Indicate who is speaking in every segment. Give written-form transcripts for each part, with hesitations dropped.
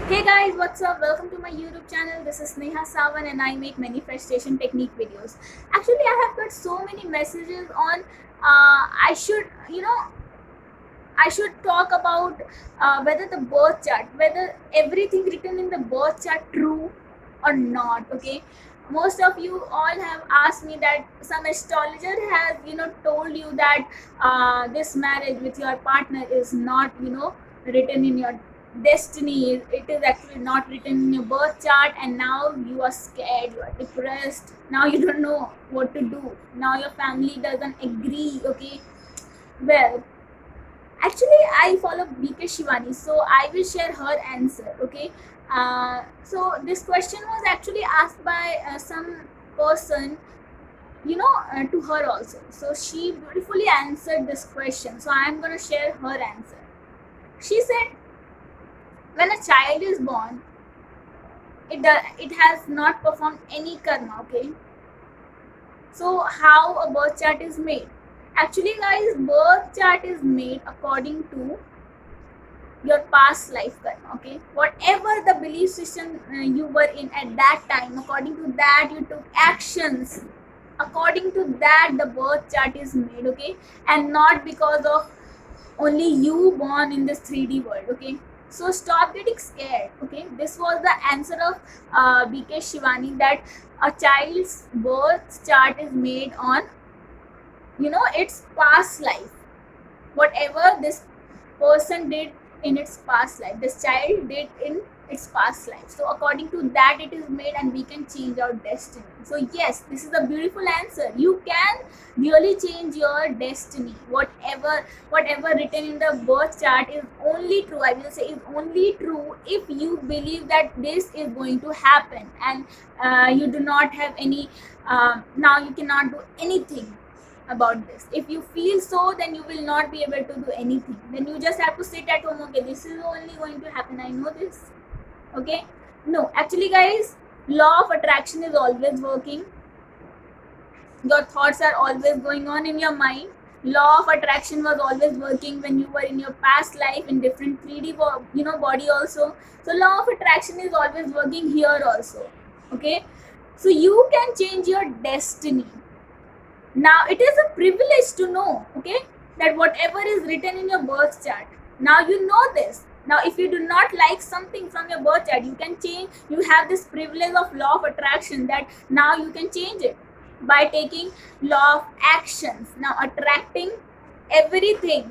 Speaker 1: Hey guys, what's up? Welcome to my YouTube channel. This is Neha Sawan and I make manifestation technique videos. Actually, I have got so many messages on I should talk about whether the birth chart, whether everything written in the birth chart true or not. Okay, most of you all have asked me that some astrologer has told you that this marriage with your partner is not written in your destiny. It is actually not written in your birth chart, and now you are scared, you are depressed. Now you don't know what to do. Now your family doesn't agree. Okay, well, actually I follow BK Shivani, so I will share her answer. Okay, so this question was actually asked by some person, to her also, so she beautifully answered this question, so I am going to share her answer. She said, when a child is born, it has not performed any karma. Okay, so how a birth chart is made? Actually guys, birth chart is made according to your past life karma. Okay, whatever the belief system you were in at that time, according to that you took actions, according to that the birth chart is made. Okay, and not because of only you born in this 3D world. Okay, so stop getting scared. Okay, this was the answer of BK Shivani, that a child's birth chart is made on its past life, whatever this person did in its past life, this child did in its past life. So according to that it is made, and we can change our destiny. So yes, this is a beautiful answer. You can really change your destiny. Whatever written in the birth chart is only true, I will say, is only true if you believe that this is going to happen, and you do not have any now you cannot do anything about this. If you feel so, then you will not be able to do anything. Then you just have to sit at home. Okay, this is only going to happen, I know this. Okay, no, actually guys, law of attraction is always working. Your thoughts are always going on in your mind. Law of attraction was always working when you were in your past life in different 3D body also. So law of attraction is always working here also. Okay, so you can change your destiny. Now it is a privilege to know, okay, that whatever is written in your birth chart, now you know this. Now if you do not like something from your birth chart, you can change. You have this privilege of law of attraction, that now you can change it by taking law of actions. Now attracting everything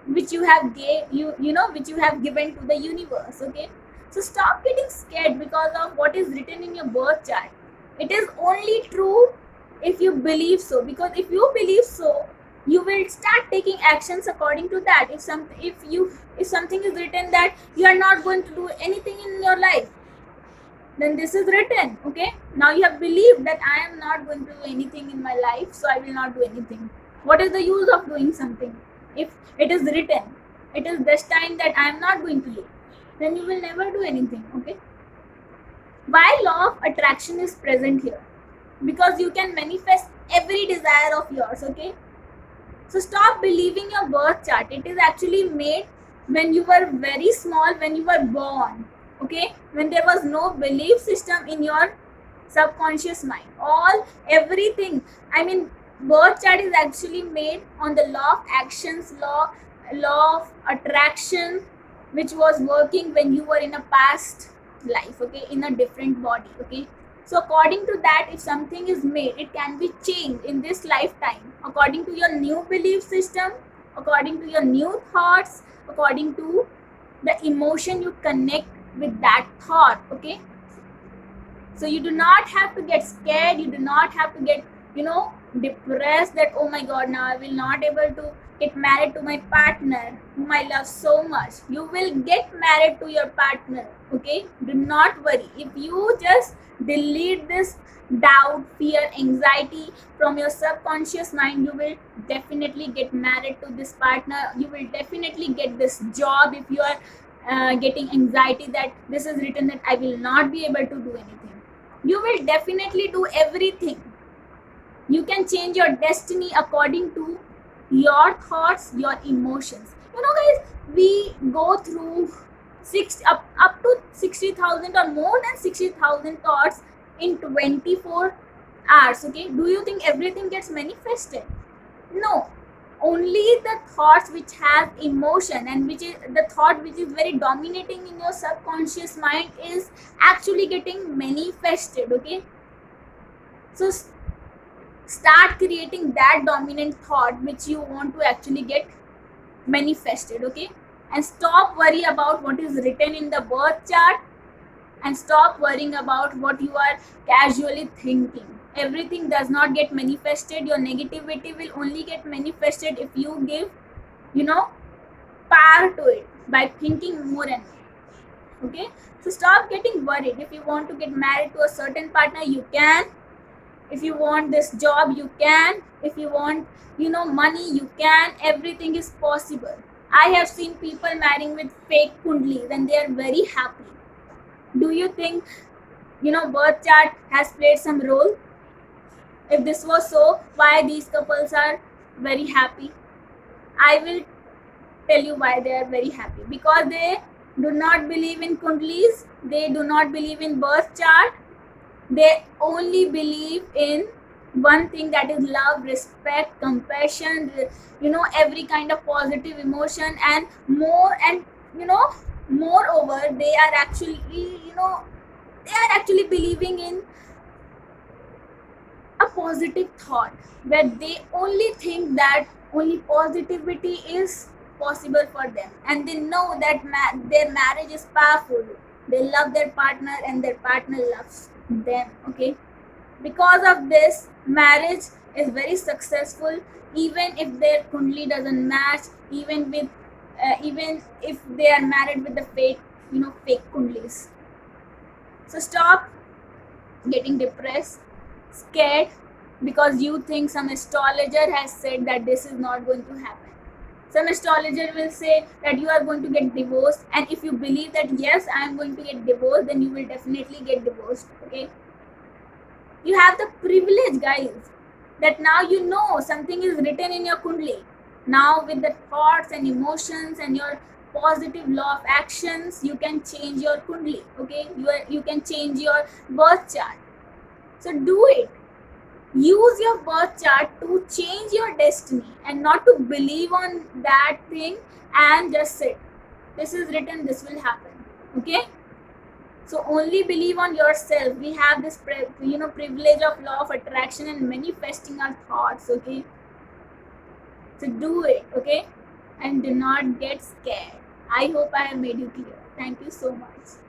Speaker 1: which you have which you have given to the universe. Okay, so stop getting scared because of what is written in your birth chart. It is only true if you believe so, because if you believe so, you will start taking actions according to that. If something is written that you are not going to do anything in your life, then this is written. Okay, now you have believed that I am not going to do anything in my life, so I will not do anything. What is the use of doing something if it is written, it is destined that I am not going to do? Then you will never do anything. Okay, why law of attraction is present here? Because you can manifest every desire of yours. Okay, so stop believing your birth chart. It is actually made when you were very small, when you were born. Okay, when there was no belief system in your subconscious mind. Everything, I mean, birth chart is actually made on the law of actions, law of attraction, which was working when you were in a past life. Okay, in a different body. Okay, so according to that, if something is made, it can be changed in this lifetime according to your new belief system, according to your new thoughts, according to the emotion you connect with that thought. Okay, so you do not have to get scared. You do not have to get depressed that, oh my god, now I will not able to get married to my partner whom I love so much. You will get married to your partner. Okay, do not worry. If you just delete this doubt, fear, anxiety from your subconscious mind, you will definitely get married to this partner. You will definitely get this job. If you are getting anxiety that this is written that I will not be able to do anything, you will definitely do everything. You can change your destiny according to your thoughts, your emotions. Guys, we go through up to 60,000 or more than 60,000 thoughts in 24 hours. Okay, do you think everything gets manifested? No, only the thoughts which have emotion and which is the thought which is very dominating in your subconscious mind is actually getting manifested. Okay, so start creating that dominant thought which you want to actually get manifested. Okay, and stop worry about what is written in the birth chart, and stop worrying about what you are casually thinking. Everything does not get manifested. Your negativity will only get manifested if you give, power to it by thinking more and more. Okay, so stop getting worried. If you want to get married to a certain partner, you can. If you want this job, you can. If you want, money, you can. Everything is possible. I have seen people marrying with fake kundlis and they are very happy. Do you think, birth chart has played some role? If this was so, why these couples are very happy? I will tell you why they are very happy. Because they do not believe in kundlis, they do not believe in birth chart, they only believe in one thing, that is love, respect, compassion, every kind of positive emotion, and more. And moreover, they are actually believing in a positive thought, where they only think that only positivity is possible for them, and they know that their marriage is powerful. They love their partner and their partner loves them. Okay, because of this, marriage is very successful, even if their kundli doesn't match, even if they are married with the fake kundlis. So stop getting depressed, scared, because you think some astrologer has said that this is not going to happen. Some astrologer will say that you are going to get divorced, and if you believe that yes, I am going to get divorced, then you will definitely get divorced. Okay, you have the privilege, guys, that now you know something is written in your kundli. Now with the thoughts and emotions and your positive law of actions, you can change your kundli. Okay, you can change your birth chart. So do it. Use your birth chart to change your destiny, and not to believe on that thing and just sit. This is written, this will happen. Okay, so only believe on yourself. We have this privilege of law of attraction and manifesting our thoughts. Okay, so do it. Okay, and do not get scared. I hope I have made you clear. Thank you so much.